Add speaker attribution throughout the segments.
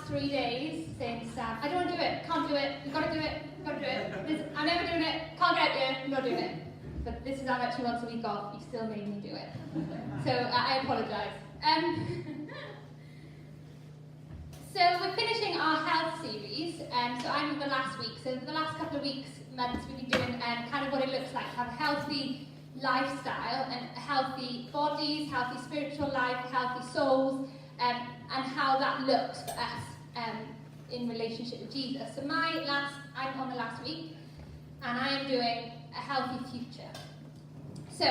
Speaker 1: 3 days saying to Sam, I don't want to do it, can't do it, you've got to do it, you've got to do it. I'm never doing it, can't get here, I'm not doing it. But this is how much he wants a week off, he still made me do it. So I apologise. So we're finishing our health series, so I'm in the last week. So the last couple of months, we've been doing kind of what it looks like to have a healthy lifestyle and healthy bodies, healthy spiritual life, healthy souls, and how that looks for us in relationship with Jesus. So I'm on the last week, and I am doing a healthy future. So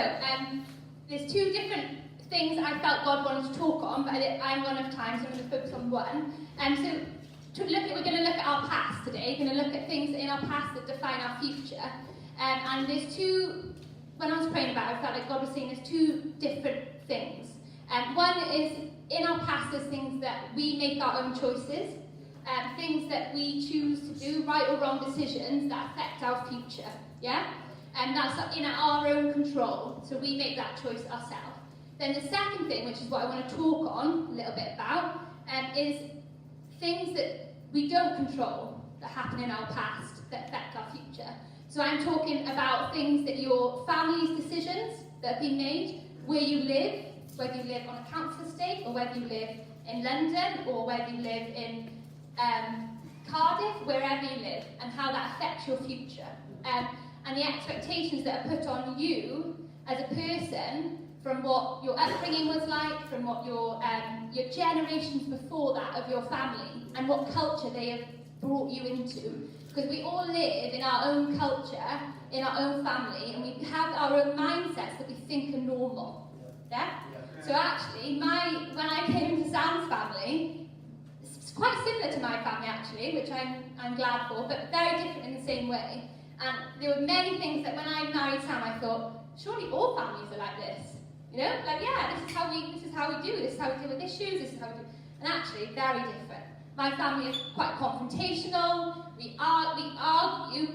Speaker 1: there's two different things I felt God wanted to talk on, but I'm one of time, so I'm going to focus on one. We're going to look at our past today. We're going to look at things in our past that define our future. And there's two, when I was praying about it, I felt like God was saying there's two different things. One is, in our past, there's things that we make our own choices, things that we choose to do, right or wrong decisions that affect our future. Yeah? And that's in our own control, so we make that choice ourselves. Then the second thing, which is what I want to talk on a little bit about, is things that we don't control that happen in our past that affect our future. So I'm talking about things that your family's decisions that have been made, where you live, whether you live on a council estate, or whether you live in London, or whether you live in Cardiff, wherever you live, and how that affects your future. And the expectations that are put on you as a person from what your upbringing was like, from what your generations before that of your family, and what culture they have brought you into. Because we all live in our own culture, in our own family, and we have our own mindsets that we think are normal. Yeah? So actually, when I came into Sam's family, it's quite similar to my family actually, which I'm glad for, but very different in the same way. And there were many things that when I married Sam, I thought, surely all families are like this. You know, like, yeah, this is how we do, this is how we deal with issues, this is how we do. And actually, very different. My family is quite confrontational. We argue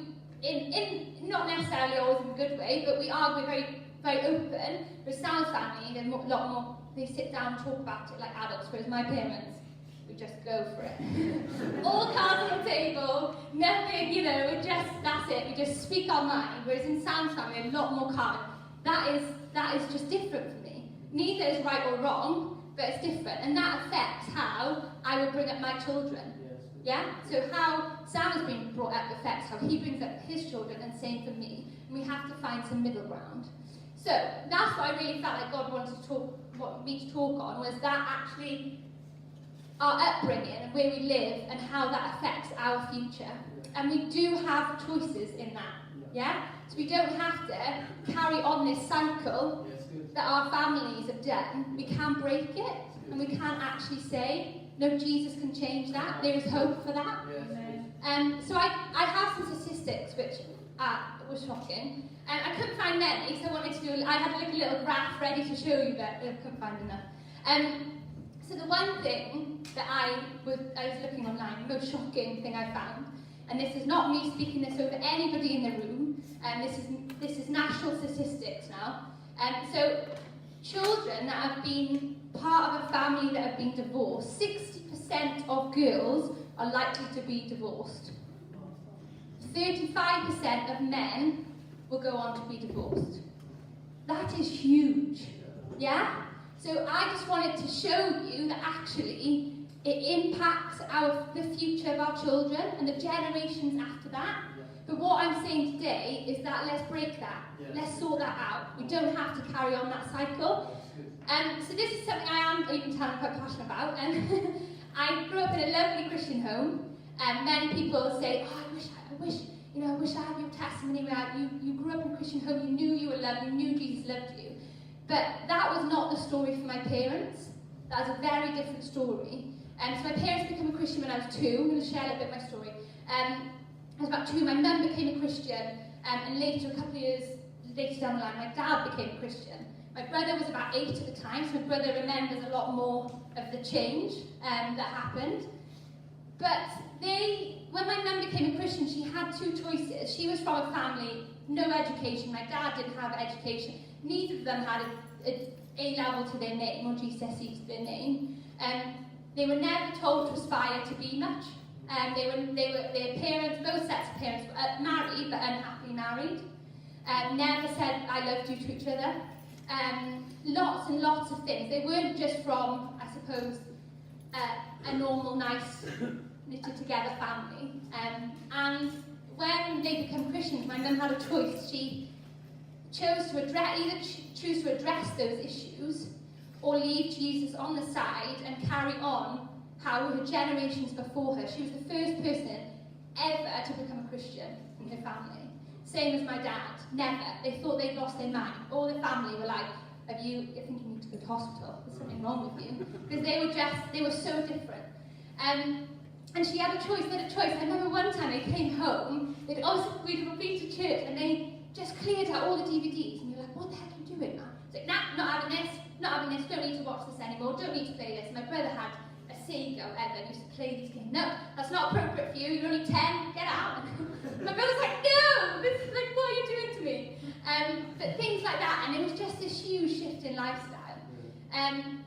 Speaker 1: in not necessarily always in a good way, but we argue very, very open. With Sam's family, they're a lot more. They sit down and talk about it like adults, whereas my parents, we just go for it. All cards on the table, nothing, that's it. We just speak our mind. Whereas in Sam's family, a lot more calm. That is just different for me. Neither is right or wrong, but it's different. And that affects how I will bring up my children. Yeah? So how Sam has been brought up affects how he brings up his children, and same for me. And we have to find some middle ground. So that's what I really felt like God wanted me to talk on, was that actually our upbringing and where we live and how that affects our future. And we do have choices in that. Yeah? So we don't have to carry on this cycle that our families have done. We can break it, and we can actually say, no, Jesus can change that. There is hope for that. So I have some statistics which was shocking. I couldn't find many, so I wanted to do. I had a little graph ready to show you, but I couldn't find enough. So the one thing that I was looking online, the most shocking thing I found, and this is not me speaking this over anybody in the room, this is national statistics now. So children that have been part of a family that have been divorced, 60% of girls are likely to be divorced. 35% of men will go on to be divorced. That is huge. Yeah? So I just wanted to show you that actually it impacts the future of our children and the generations after that. But what I'm saying today is that let's break that. Let's sort that out. We don't have to carry on that cycle. So this is something I'm quite passionate about. I grew up in a lovely Christian home, and many people say, oh, I wish I had your testimony where you grew up in a Christian home, you knew you were loved, you knew Jesus loved you. But that was not the story for my parents. That was a very different story. So my parents became a Christian when I was 2. I'm going to share a little bit of my story. I was about 2, my mum became a Christian, and later, a couple of years later down the line, my dad became a Christian. My brother was about 8 at the time, so my brother remembers a lot more of the change that happened. But when my mum became a Christian, she had 2 choices. She was from a family, no education. My dad didn't have education. Neither of them had a A level to their name or GCSE to their name. They were never told to aspire to be much. Their parents, both sets of parents, were married but unhappily married. Never said I loved you to each other. Lots and lots of things. They weren't just from, I suppose, a normal, nice, knitted together family. And when they became Christians, my mum had a choice. She chose to choose to address those issues or leave Jesus on the side and carry on how her generations before her. She was the first person ever to become a Christian in her family. Same as my dad, never. They thought they'd lost their mind. All the family were like, I think you need to go to hospital, there's something wrong with you. Because they were so different. And she had a choice, I remember one time they came home, we'd been to church, and they just cleared out all the DVDs, and you're like, what the heck are you doing, man? It's like, nah, not having this, don't need to watch this anymore, don't need to play this. My brother had a Sega or whatever, and used to play these games. No, that's not appropriate for you, you're only 10, get out. My brother's like, no, this is like, what are you doing to me? But things like that, and it was just this huge shift in lifestyle. And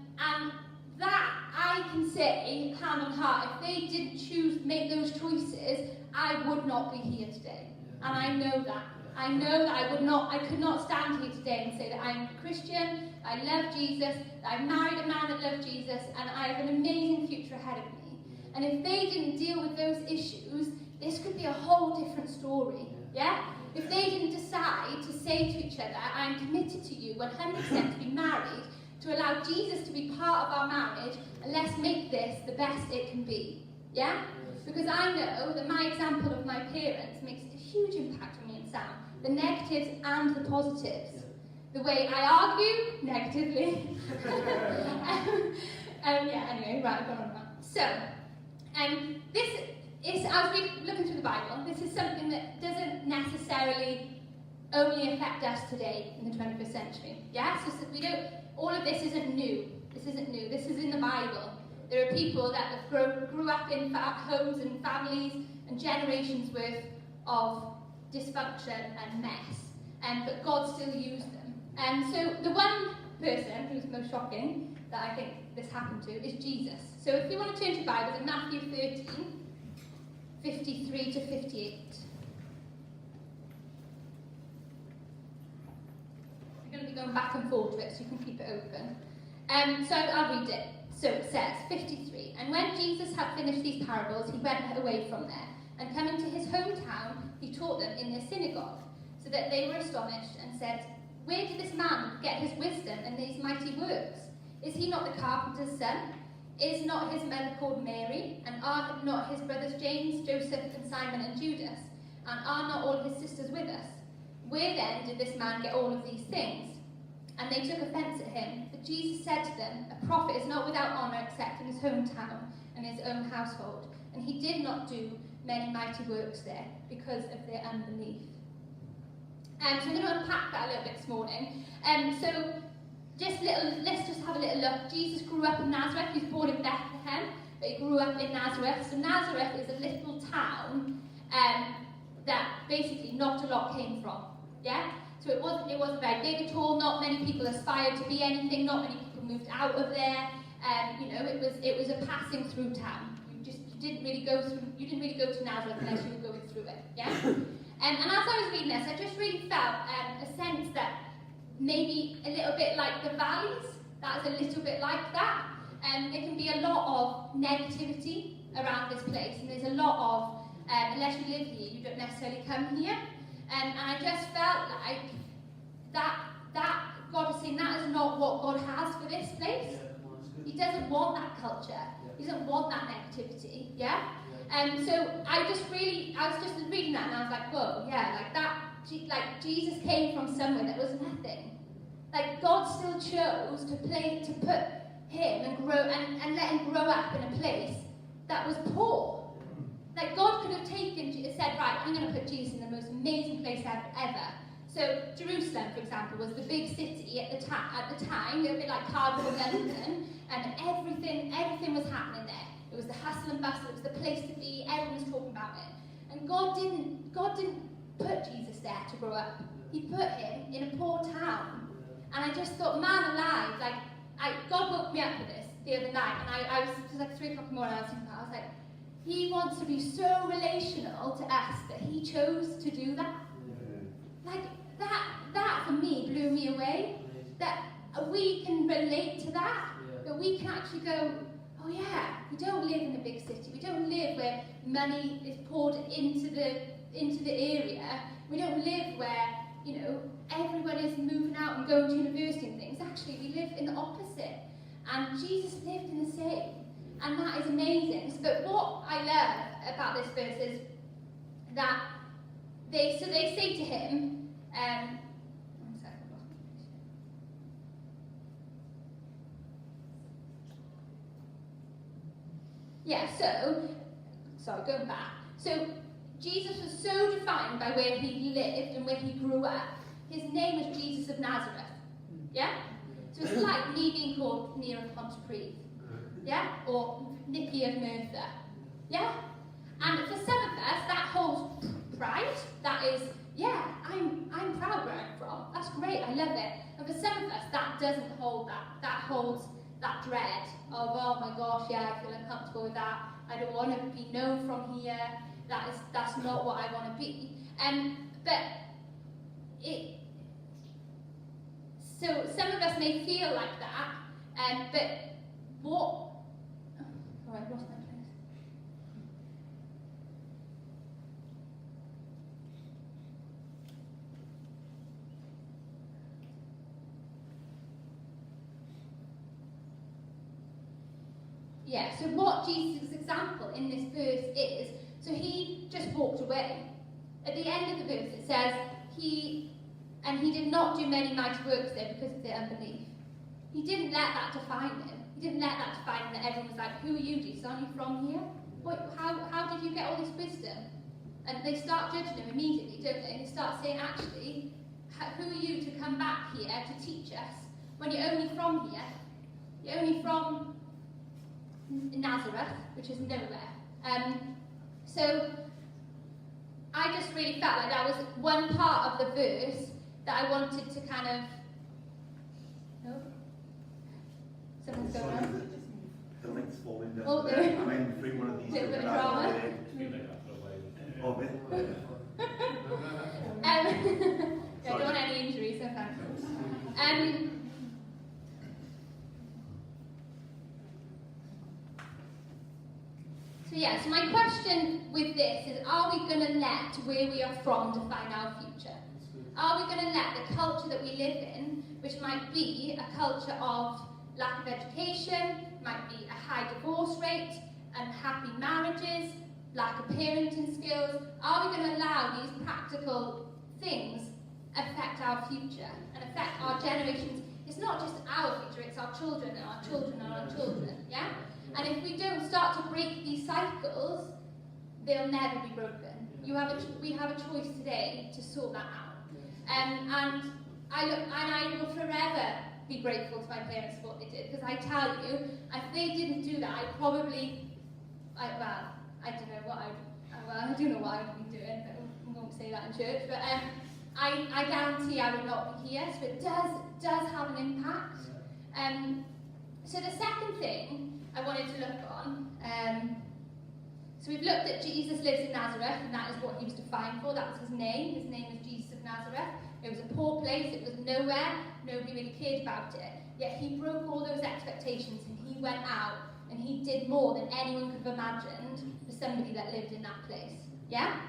Speaker 1: that, I can say, hand on heart, if they didn't make those choices, I would not be here today. And I know that. I know that I could not stand here today and say that I'm a Christian, I love Jesus, that I married a man that loved Jesus, and I have an amazing future ahead of me. And if they didn't deal with those issues, this could be a whole different story. Yeah? If they didn't decide to say to each other, I'm committed to you 100% to be married, to allow Jesus to be part of our marriage, and let's make this the best it can be. Yeah? Because I know that my example of my parents makes a huge impact on me and Sam. The negatives and the positives. The way I argue, negatively. Anyway, right, I've gone on that. So, this is, as we're looking through the Bible, this is something that doesn't necessarily only affect us today in the 21st century. Yeah? So all of this isn't new. This isn't new. This is in the Bible. There are people that have grew up in homes and families and generations worth of dysfunction and mess. But God still used them. And so the one person who's most shocking that I think this happened to is Jesus. So if you want to turn to your Bibles in Matthew 13, 53 to 58. We're going to be going back and forth to it, so you can keep it open. So I'll read it. So it says, 53, and when Jesus had finished these parables, he went away from there, and coming to his hometown, he taught them in their synagogue, so that they were astonished and said, where did this man get his wisdom and these mighty works? Is he not the carpenter's son? Is not his mother called Mary? And are not his brothers James, Joseph, and Simon, and Judas? And are not all his sisters with us? Where then did this man get all of these things? And they took offence at him. But Jesus said to them, a prophet is not without honour except in his hometown and his own household. And he did not do many mighty works there because of their unbelief. So I'm going to unpack that a little bit this morning. Let's just have a little look. Jesus grew up in Nazareth. He was born in Bethlehem, but he grew up in Nazareth. So Nazareth is a little town that basically not a lot came from. Yeah? So it wasn't very big at all. Not many people aspired to be anything. Not many people moved out of there. It was a passing through town. You didn't really go to Nazareth unless you were going through it. Yeah. And as I was reading this, I just really felt a sense that maybe a little bit like the valleys. That's a little bit like that. There can be a lot of negativity around this place, and there's a lot of unless you live here, you don't necessarily come here. And I just felt like that God was saying that is not what God has for this place. He doesn't want that culture. He doesn't want that negativity. Yeah? And so I was just reading that and I was like, whoa, yeah, like that, like Jesus came from somewhere that was nothing. Like God still chose to put him and grow and let him grow up in a place that was poor. Like God could have said, right, I'm going to put Jesus in the most amazing place ever. So Jerusalem, for example, was the big city at the time, a little bit like cardboard London, and everything was happening there. It was the hustle and bustle, it was the place to be, everyone was talking about it. And God didn't put Jesus there to grow up. He put him in a poor town. And I just thought, man alive, God woke me up for this. the other night, and I was just like 3 o'clock in the morning, I was thinking about it, I was like, he wants to be so relational to us that he chose to do that. Like, that for me blew me away. That we can relate to that, that we can actually go, oh yeah, we don't live in a big city, we don't live where money is poured into the area, we don't live where, you know, everyone is moving out and going to university and things. Actually, we live in the opposite. And Jesus lived in the same. And that is amazing. But what I love about this verse is that they say to him, one second, going back. So Jesus was so defined by where he lived and where he grew up. His name was Jesus of Nazareth. Yeah? So it's like me being called Near of Pontypridd. Yeah? Or Nicky of Merthyr. Yeah? And for some of us, that holds pride. That is, yeah, I'm proud where I'm from. That's great, I love it. And for some of us, that doesn't hold that. That holds that dread of, oh my gosh, yeah, I feel uncomfortable with that. I don't want to be known from here. That's not what I want to be. So some of us may feel like that, but what? Oh, I lost my place. Yeah, so what Jesus' example in this verse is, so he just walked away. At the end of the verse it says, he did not do many mighty works there because of their unbelief. He didn't let that define him. He didn't let that define him that everyone was like, who are you, Jesus? Aren't you from here? How did you get all this wisdom? And they start judging him immediately, don't they? And they start saying, actually, who are you to come back here to teach us when you're only from here? You're only from Nazareth, which is nowhere. So I just really felt like that was one part of the verse that I wanted to kind of... No? Something's going on.
Speaker 2: The link's falling down.
Speaker 1: Oh,
Speaker 2: there. I'm in through one of these.
Speaker 1: Bit of drama.
Speaker 2: Oh, a bit.
Speaker 1: I don't want any injuries, so thanks. So my question with this is, are we going to let where we are from define our future? Are we going to let the culture that we live in, which might be a culture of lack of education, might be a high divorce rate, unhappy marriages, lack of parenting skills, are we going to allow these practical things affect our future and affect our generations? It's not just our future, it's our children and our children and our children, yeah? And if we don't start to break these cycles, they'll never be broken. We have a choice today to sort that out. And I will forever be grateful to my parents for what they did, because I tell you, if they didn't do that, I don't know what I do know what I would be doing, but I won't say that in church. But I guarantee I would not be here. So it does have an impact. So the second thing I wanted to look on. So we've looked at Jesus lives in Nazareth, and that is what he was defined for. That was his name. His name was Jesus of Nazareth. It was a poor place. It was nowhere. Nobody really cared about it. Yet he broke all those expectations, and he went out, and he did more than anyone could have imagined for somebody that lived in that place. Yeah?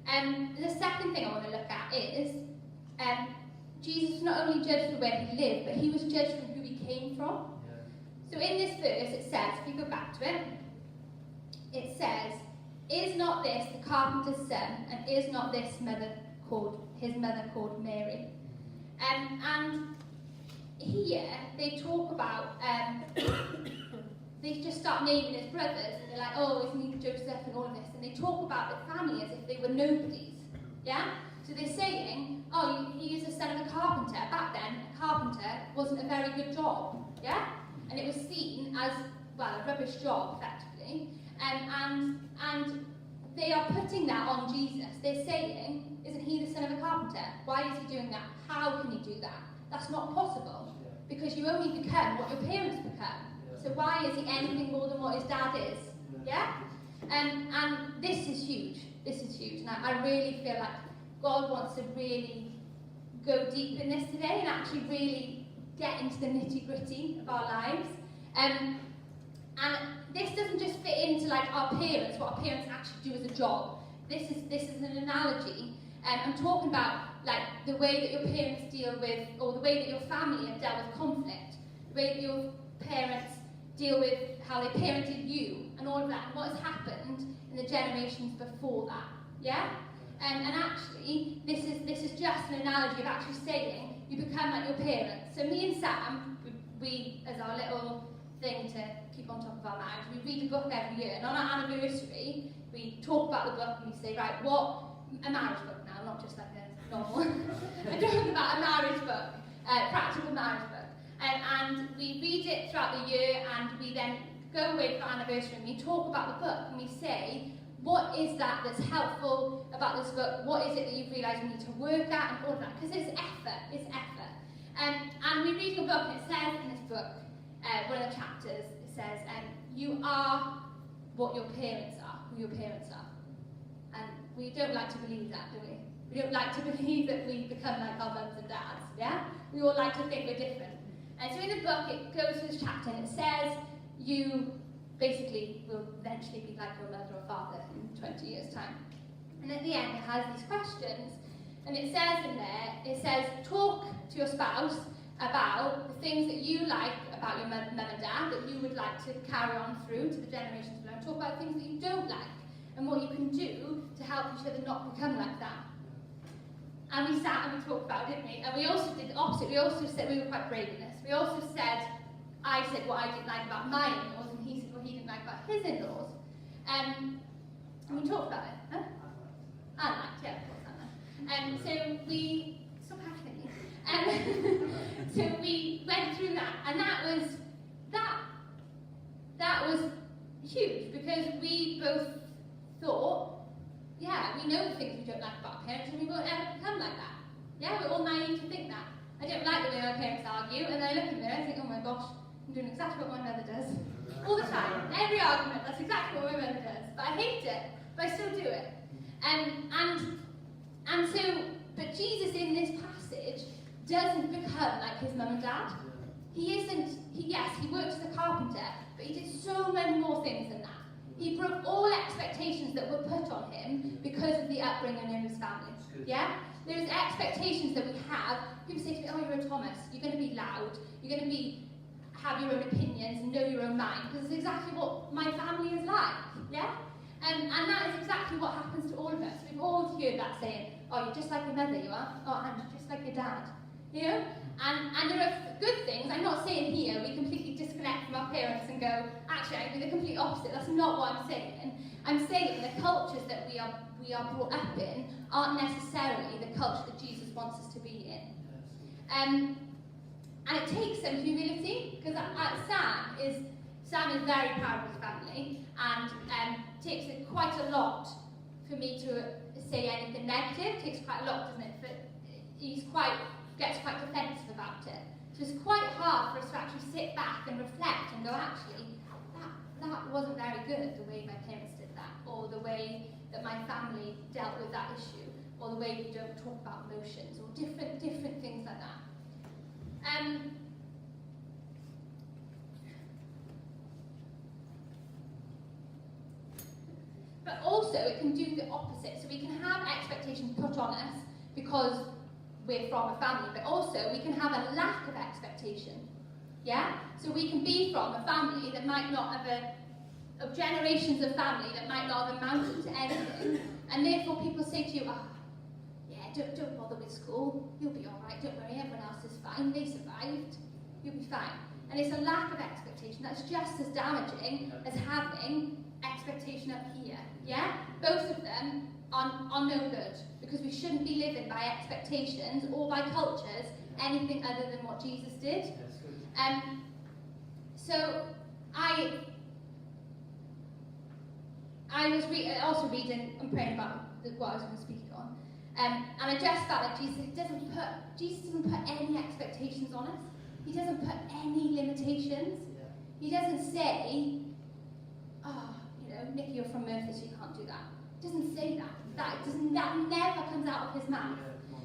Speaker 1: The second thing I want to look at is Jesus was not only judged for where he lived, but he was judged for who he came from. So in this verse it says, if you go back to it, it says, is not this the carpenter's son, and is not this his mother called Mary? And here they talk about, they just start naming his brothers, and they're like, oh, isn't he Joseph and all of this, and they talk about the family as if they were nobodies, yeah? So they're saying, oh, he is the son of a carpenter. Back then, a carpenter wasn't a very good job, yeah? And it was seen as, well, a rubbish job, effectively. And they are putting that on Jesus. They're saying, isn't he the son of a carpenter? Why is he doing that? How can he do that? That's not possible. Because you only become what your parents become. So why is he anything more than what his dad is? Yeah? And this is huge. This is huge. And I really feel like God wants to really go deep in this today and actually really get into the nitty-gritty of our lives. And this doesn't just fit into like our parents, what our parents actually do as a job. This is an analogy. I'm talking about like the way that your parents deal with, or the way that your family have dealt with conflict, the way that your parents deal with how they parented you, and all of that, and what has happened in the generations before that. Yeah? And actually, this is just an analogy of actually saying you become like your parents. So me and Sam, we as our little thing to keep on top of our marriage, we read a book every year, and on our anniversary, we talk about the book and we say, right, what, a marriage book now, not just like a novel. I'm talking about a marriage book, practical marriage book. And we read it throughout the year, and we then go away for our anniversary and we talk about the book and we say, what is that that's helpful about this book? What is it that you've realised you need to work at, and all of that? Because it's effort. And we read the book, and it says in this book, one of the chapters, it says, you are what your parents are, who your parents are. And we don't like to believe that, do we? We don't like to believe that we become like our mums and dads, yeah? We all like to think we're different. And so in the book, it goes through this chapter, and it says, you basically will eventually be like your mother or father in 20 years' time. And at the end, it has these questions, and it says in there, it says, talk to your spouse about the things that you like about your mum and dad, that you would like to carry on through to the generations below. Talk about things that you don't like, and what you can do to help each other not become like that. And we sat and we talked about it, didn't we? And we also did the opposite. We also said, we were quite brave in this. We also said, I said what I didn't like about my in-laws, and he said what he didn't like about his in-laws. And we talked about it. Huh? I liked it, of course I liked. So we, stop hacking me. So we went through that, and that was huge, because we both thought, yeah, we know the things we don't like about our parents, and we won't ever become like that. Yeah, we're all naive to think that. I don't like the way my parents argue, and I look in there and think, oh my gosh, I'm doing exactly what my mother does. All the time, every argument, that's exactly what my mother does. But I hate it, but I still do it. But Jesus in this passage doesn't become like his mum and dad. Yes, he worked as a carpenter, but he did so many more things than that. He broke all expectations that were put on him because of the upbringing in his family. Yeah? There's expectations that we have. People say to me, oh, you're a Thomas, you're going to be loud, you're going to have your own opinions and know your own mind, because it's exactly what my family is like. Yeah? And that is exactly what happens to all of us. We've all heard that saying, oh, you're just like your mother, you are. Oh, and you're just like your dad. You know? And there are good things. I'm not saying here we completely disconnect from our parents and go, actually, I do the complete opposite. That's not what I'm saying. I'm saying the cultures that we are brought up in aren't necessarily the culture that Jesus wants us to be in. And it takes some humility, because Sam is very proud of his family, and it takes quite a lot for me to say anything negative. It takes quite a lot, doesn't it? But he gets quite defensive about it. So it's quite hard for us to actually sit back and reflect and go, actually, that wasn't very good, the way my parents did that, or the way that my family dealt with that issue, or the way we don't talk about emotions, or different things like that. But also, it can do the opposite. So we can have expectations put on us because we're from a family, but also we can have a lack of expectation. Yeah? So we can be from a family that might not have of generations of family that might not have amounted to anything, and therefore people say to you, oh, yeah, don't bother with school, you'll be all right, don't worry, everyone else is fine, they survived, you'll be fine. And it's a lack of expectation that's just as damaging as having expectation up here. Yeah? Both of them are no good, because we shouldn't be living by expectations or by cultures anything other than what Jesus did. So I was also reading and praying about what I was going to speak on, and I just felt like Jesus doesn't put any expectations on us. He doesn't put any limitations. He doesn't say, oh, you know, Nikki, you're from Merthyr, so you can't do that. He doesn't say that. That never comes out of his mouth.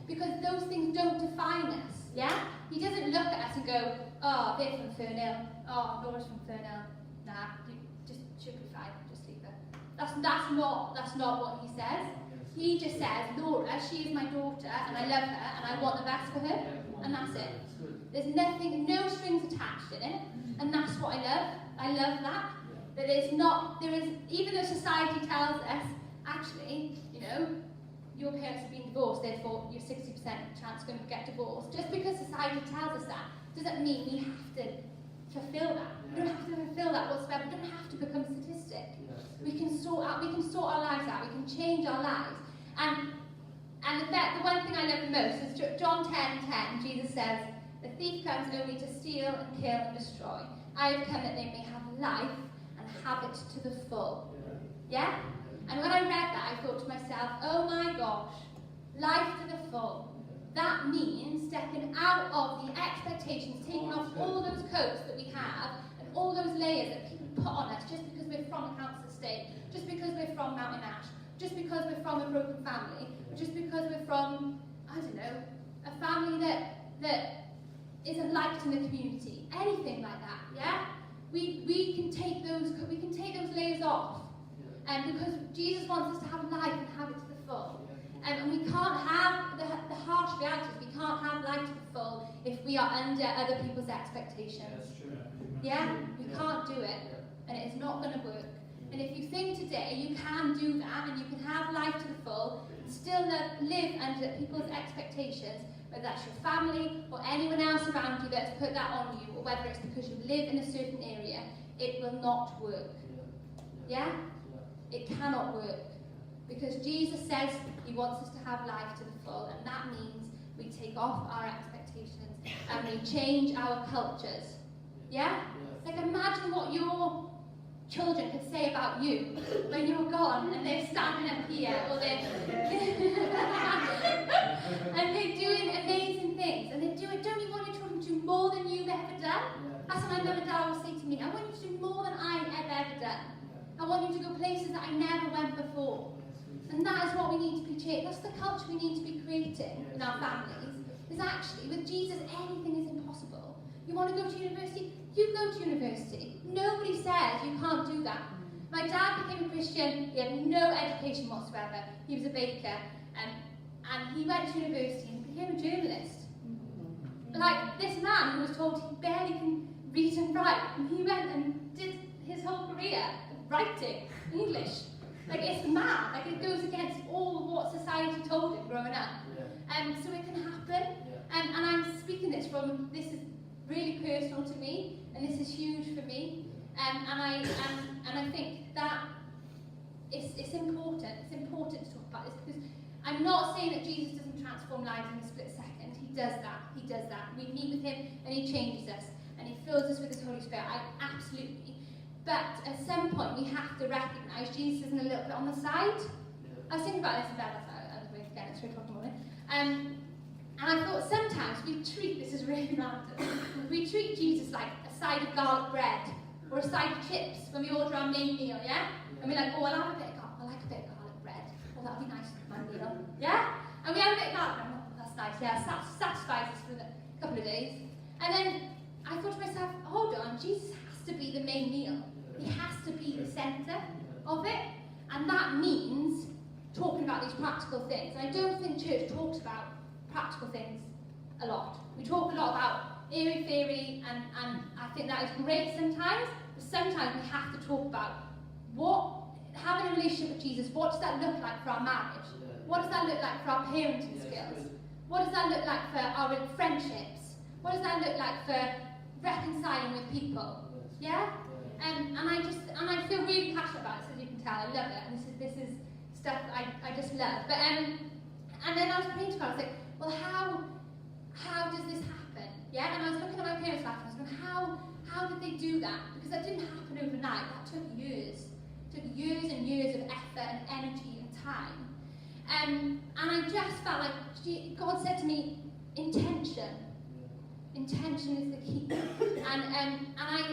Speaker 1: Because those things don't define us, yeah? He doesn't look at us and go, oh, they're from Fernhill. Oh, Laura's from Fernhill. Nah, she'll be fine, just leave her. That's not what he says. He just says, Laura, she is my daughter, and I love her, and I want the best for her, and that's it. There's nothing, no strings attached in it, and that's what I love. I love that. That there is, even though society tells us, actually, you know, your parents have been divorced, therefore you're 60% chance going to get divorced. Just because society tells us that, doesn't mean we have to fulfill that. We don't have to fulfill that whatsoever. We don't have to become a statistic. We can sort our lives out. We can change our lives. And the one thing I love the most is John 10:10. Jesus says, "The thief comes only to steal and kill and destroy. I have come that they may have life and have it to the full." Yeah? And when I read that, I thought to myself, oh my gosh, life to the full. That means stepping out of the expectations, taking off all those coats that we have, and all those layers that people put on us just because we're from a council estate, just because we're from Mountain Ash, just because we're from a broken family, or just because we're from, I don't know, a family that isn't liked in the community. Anything like that, yeah? We can take those layers off. Because Jesus wants us to have life and have it to the full. And we can't have the harsh realities. We can't have life to the full if we are under other people's expectations. Yeah? We can't do it. And it is not going to work. And if you think today you can do that and you can have life to the full and still live under people's expectations, whether that's your family or anyone else around you that's put that on you, or whether it's because you live in a certain area, it will not work. Yeah? It cannot work. Because Jesus says he wants us to have life to the full, and that means we take off our expectations and we change our cultures. Yeah? Like imagine what your children could say about you when you're gone and they're standing up here or they're and they're doing amazing things, and don't you want your children to do more than you've ever done? That's what my mum and dad always say to me. I want you to do more than I've ever done. I want you to go places that I never went before. And that is what we need to be changing. That's the culture we need to be creating in our families. Is actually, with Jesus, anything is impossible. You want to go to university? You go to university. Nobody says you can't do that. My dad became a Christian. He had no education whatsoever. He was a baker. And he went to university and became a journalist. Like this man who was told he barely can read and write. And he went and did his whole career writing English. Like it's mad. Like it goes against all of what society told him growing up. So it can happen. And I'm speaking this is really personal to me, and this is huge for me. And I think that it's important. It's important to talk about this, because I'm not saying that Jesus doesn't transform lives in a split second. He does that. He does that. We meet with him and he changes us and he fills us with his Holy Spirit. Absolutely. But at some point we have to recognise Jesus isn't a little bit on the side. I was thinking about this in bed last night. I was awake again at 2 o'clock in the morning. And I thought sometimes this is really random, we treat Jesus like a side of garlic bread or a side of chips when we order our main meal, yeah? And we're like, oh, I'll have a bit of garlic. I like a bit of garlic bread. Oh, that'll be nice for my meal. Yeah? And we have a bit of garlic. Oh, that's nice, yeah. Satisfies us for a couple of days. And then I thought to myself, hold on, Jesus has to be the main meal. He has to be the centre of it. And that means talking about these practical things. And I don't think church talks about practical things a lot. We talk a lot about airy theory, and I think that is great sometimes, but sometimes we have to talk about having a relationship with Jesus. What does that look like for our marriage? What does that look like for our parenting skills? What does that look like for our friendships? What does that look like for reconciling with people? Yeah? And I feel really passionate about it, as you can tell. I love it. And this is stuff that I just love. But and then I was praying to God. I was like, well, how does this happen? Yeah. And I was looking at my parents' life, and I was going, how did they do that? Because that didn't happen overnight. That took years. It took years and years of effort and energy and time. And I just felt like God said to me, intention. Intention is the key. And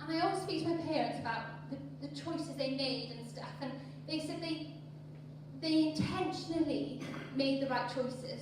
Speaker 1: And I always speak to my parents about the choices they made and stuff, and they said they intentionally made the right choices,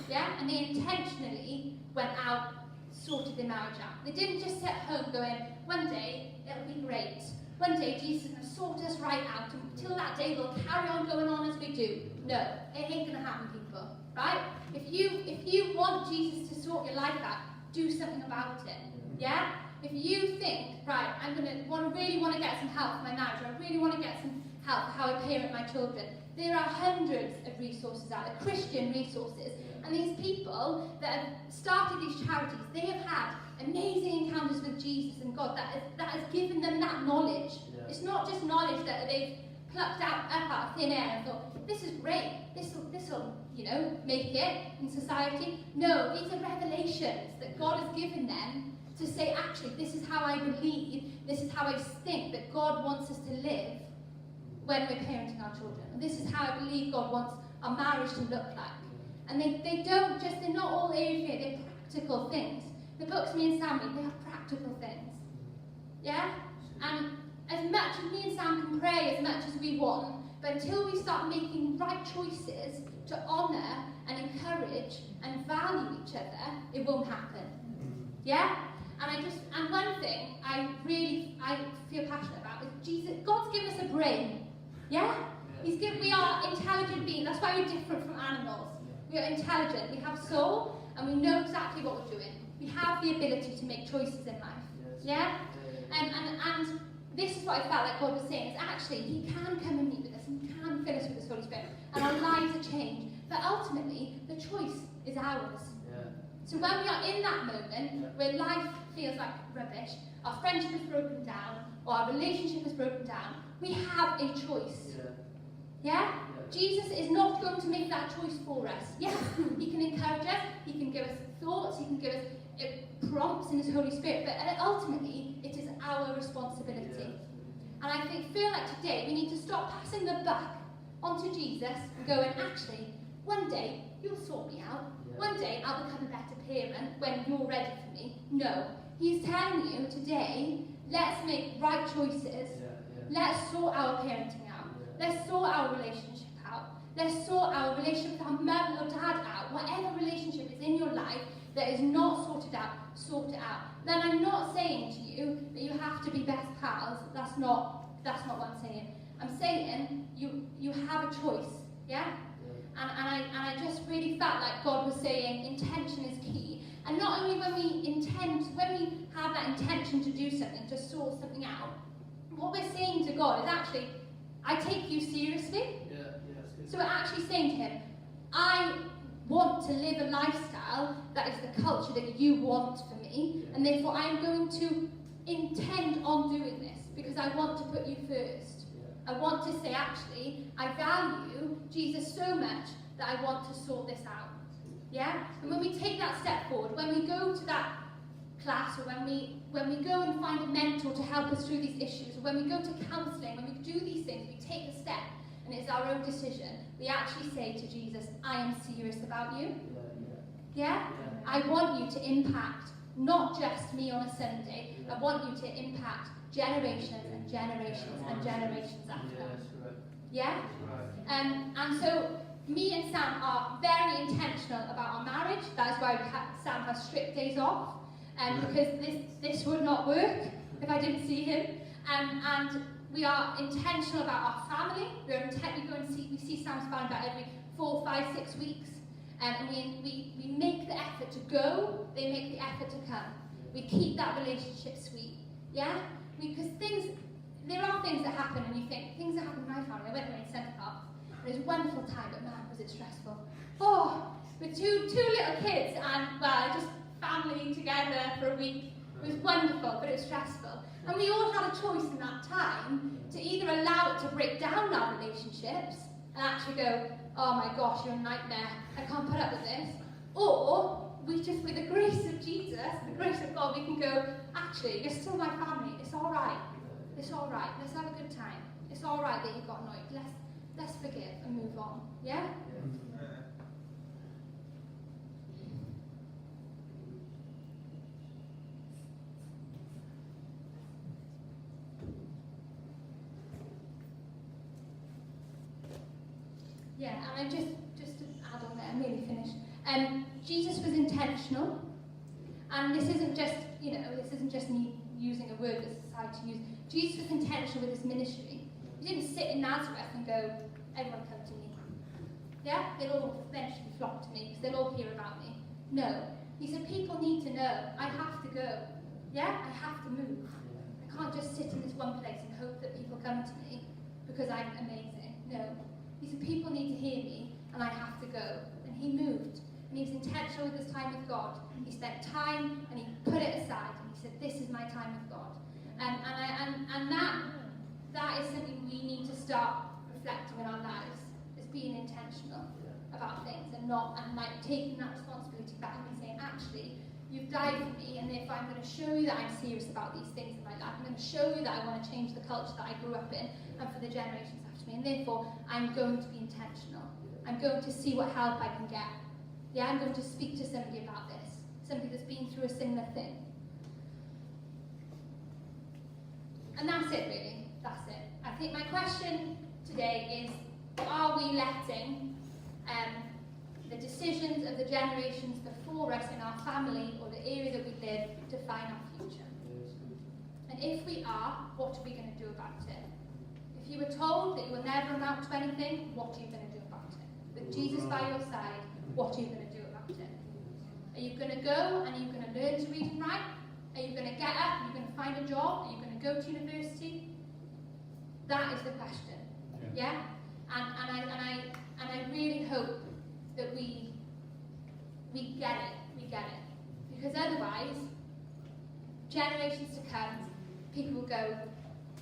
Speaker 1: yeah? And they intentionally went out, sorted their marriage out. They didn't just sit at home going, one day it'll be great. One day Jesus is going to sort us right out, and until that day we'll carry on going on as we do. No, it ain't going to happen, people, right? If you want Jesus to sort your life out, do something about it, yeah? If you think, right, I'm going to really want to get some help for my marriage, or I really want to get some help for how I parent my children, there are hundreds of resources out there, Christian resources. And these people that have started these charities, they have had amazing encounters with Jesus and God that has given them that knowledge. Yeah. It's not just knowledge that they've plucked up out of thin air and thought, this is great, this will make it in society. No, these are revelations that God has given them to say, actually, this is how I believe, this is how I think that God wants us to live when we're parenting our children. And this is how I believe God wants our marriage to look like. And they're not all area, they're practical things. The books me and Sam read, they are practical things. Yeah? And as much as me and Sam can pray as much as we want, but until we start making right choices to honour and encourage and value each other, it won't happen. Yeah? And one thing I feel passionate about is Jesus. God's given us a brain. Yeah? We are intelligent beings. That's why we're different from animals. We are intelligent. We have soul, and we know exactly what we're doing. We have the ability to make choices in life. Yeah? And this is what I felt like God was saying, is actually He can come and meet with us, and He can fill us with His Holy Spirit, and our lives are changed. But ultimately, the choice is ours. So when we are in that moment where life feels like rubbish, our friendship is broken down, or our relationship is broken down, we have a choice. Yeah? Jesus is not going to make that choice for us. Yes, He can encourage us, He can give us thoughts, He can give us prompts in His Holy Spirit, but ultimately, it is our responsibility. And I feel like today we need to stop passing the buck onto Jesus and going, actually, one day you'll sort me out. One day I'll become a better parent when you're ready for me. No. He's telling you today, let's make right choices. Let's sort our parenting out. Let's sort our relationship out. Let's sort our relationship with our mum or dad out. Whatever relationship is in your life that is not sorted out, sort it out. Then I'm not saying to you that you have to be best pals. That's not what I'm saying. I'm saying you have a choice. Yeah? And I just really felt like God was saying intention is key. And not only when we have that intention to do something, to sort something out, what we're saying to God is actually, I take you seriously. So we're actually saying to Him, I want to live a lifestyle that is the culture that you want for me, and therefore I'm going to intend on doing this because I want to put you first. I want to say, actually, I value Jesus so much that I want to sort this out. Yeah? And when we take that step forward, when we go to that class, or when we go and find a mentor to help us through these issues, or when we go to counselling, when we do these things, we take the step, and it's our own decision. We actually say to Jesus, I am serious about you. Yeah? I want you to impact not just me on a Sunday. I want you to impact generations and generations and generations after. Yeah? And so me and Sam are very intentional about our marriage. That is why Sam has strict days off, because this would not work if I didn't see him. And we are intentional about our family. We go and see Sam's family about every 4, 5, 6 weeks. And we make the effort to go, they make the effort to come. We keep that relationship sweet. Yeah? Because there are things that happen, and you think, things that happen in my family. I went away in Centre Park, and it was a wonderful time, but man, was it stressful. Oh, with two little kids, and just family together for a week. It was wonderful, but it was stressful. And we all had a choice in that time to either allow it to break down our relationships, and actually go, oh my gosh, you're a nightmare, I can't put up with this. Or we just, with the grace of Jesus, the grace of God, we can go, actually, you're still my family, it's all right. It's all right, let's have a good time. It's all right that you got annoyed, let's forgive and move on. Yeah? Yeah, and I just to add on there, I'm nearly finished. Jesus was intentional, and this isn't just me using a word that society uses. Jesus was intentional with his ministry. He didn't sit in Nazareth and go, everyone come to me. Yeah, they'll all eventually flock to me because they'll all hear about me. No, he said people need to know. I have to go. Yeah, I have to move. I can't just sit in this one place and hope that people come to me because I'm amazing. No, he said people need to hear me and I have to go. And he moved. And he was intentional with his time with God. He spent time and he put it aside and he said, this is my time with God. And that is something we need to start reflecting in our lives, is being intentional about things and like taking that responsibility back and saying, actually, you've died for me, and if I'm going to show you that I'm serious about these things in my life, I'm going to show you that I want to change the culture that I grew up in and for the generations after me, and therefore I'm going to be intentional. I'm going to see what help I can get. Yeah, I'm going to speak to somebody about this, somebody that's been through a similar thing. And that's it, really. That's it. I think my question today is, are we letting the decisions of the generations before us in our family or the area that we live define our future? And if we are, what are we going to do about it? If you were told that you will never amount to anything, what are you going to do about it? With Jesus by your side, what are you going to do about it? Are you going to go and are you going to learn to read and write? Are you going to get up? Are you going to find a job? Are you going to go to university? That is the question. Yeah? And I really hope that we get it. We get it. Because otherwise, generations to come, people will go,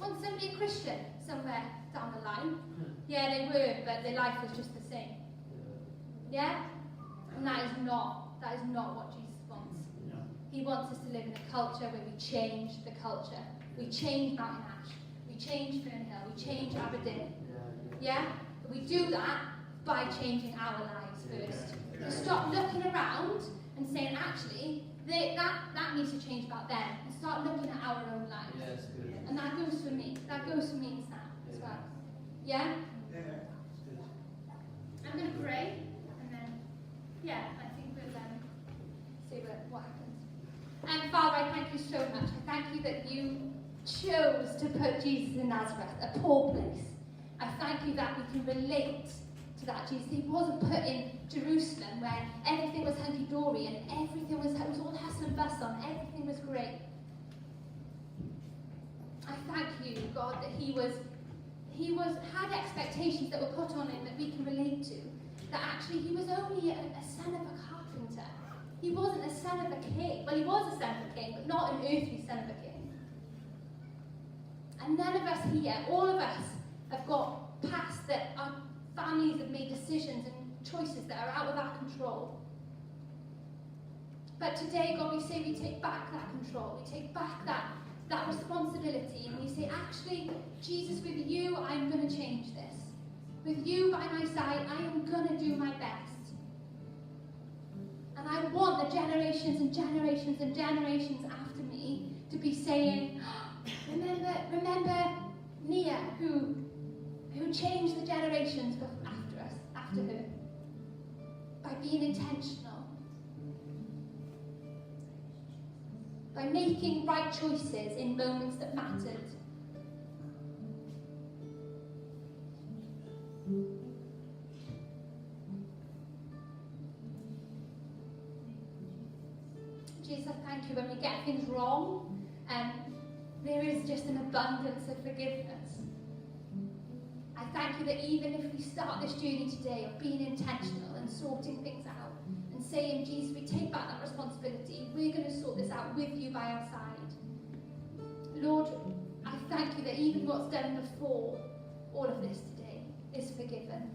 Speaker 1: wasn't somebody a Christian somewhere down the line? Yeah, they were, but their life was just the same. Yeah? And that is not what Jesus wants. He wants us to live in a culture where we change the culture. We change Mountain Ash. We change Fernhill. We change Aberdeen. Yeah? But we do that by changing our lives first. To stop looking around and saying, actually, that needs to change about them. And start looking at our own lives. And that goes for me. That goes for me and Sam as well. Yeah? I'm going to pray. And then, I think we'll see what happens. Father, I thank you so much. I thank you that you chose to put Jesus in Nazareth, a poor place. I thank you that we can relate to that Jesus. He wasn't put in Jerusalem where everything was hunky-dory and everything was all hustle and bustle and everything was great. I thank you, God, that he had expectations that were put on him that we can relate to. That actually he was only a son of a carpenter. He wasn't a son of a king. Well, he was a son of a king, but not an earthly son of a king. And none of us here, all of us, have got past that our families have made decisions and choices that are out of our control. But today, God, we say we take back that control. We take back that responsibility, and we say, actually, Jesus, with you, I'm going to change this. With you by my side, I am going to do my best. And I want the generations and generations and generations after me to be saying, remember Nia, who changed the generations after her, by being intentional, by making right choices in moments that mattered. Jesus, I thank you when we get things wrong, there is just an abundance of forgiveness. I thank you that even if we start this journey today of being intentional and sorting things out and saying, Jesus, we take back that responsibility, we're going to sort this out with you by our side. Lord, I thank you that even what's done before all of this today is forgiven.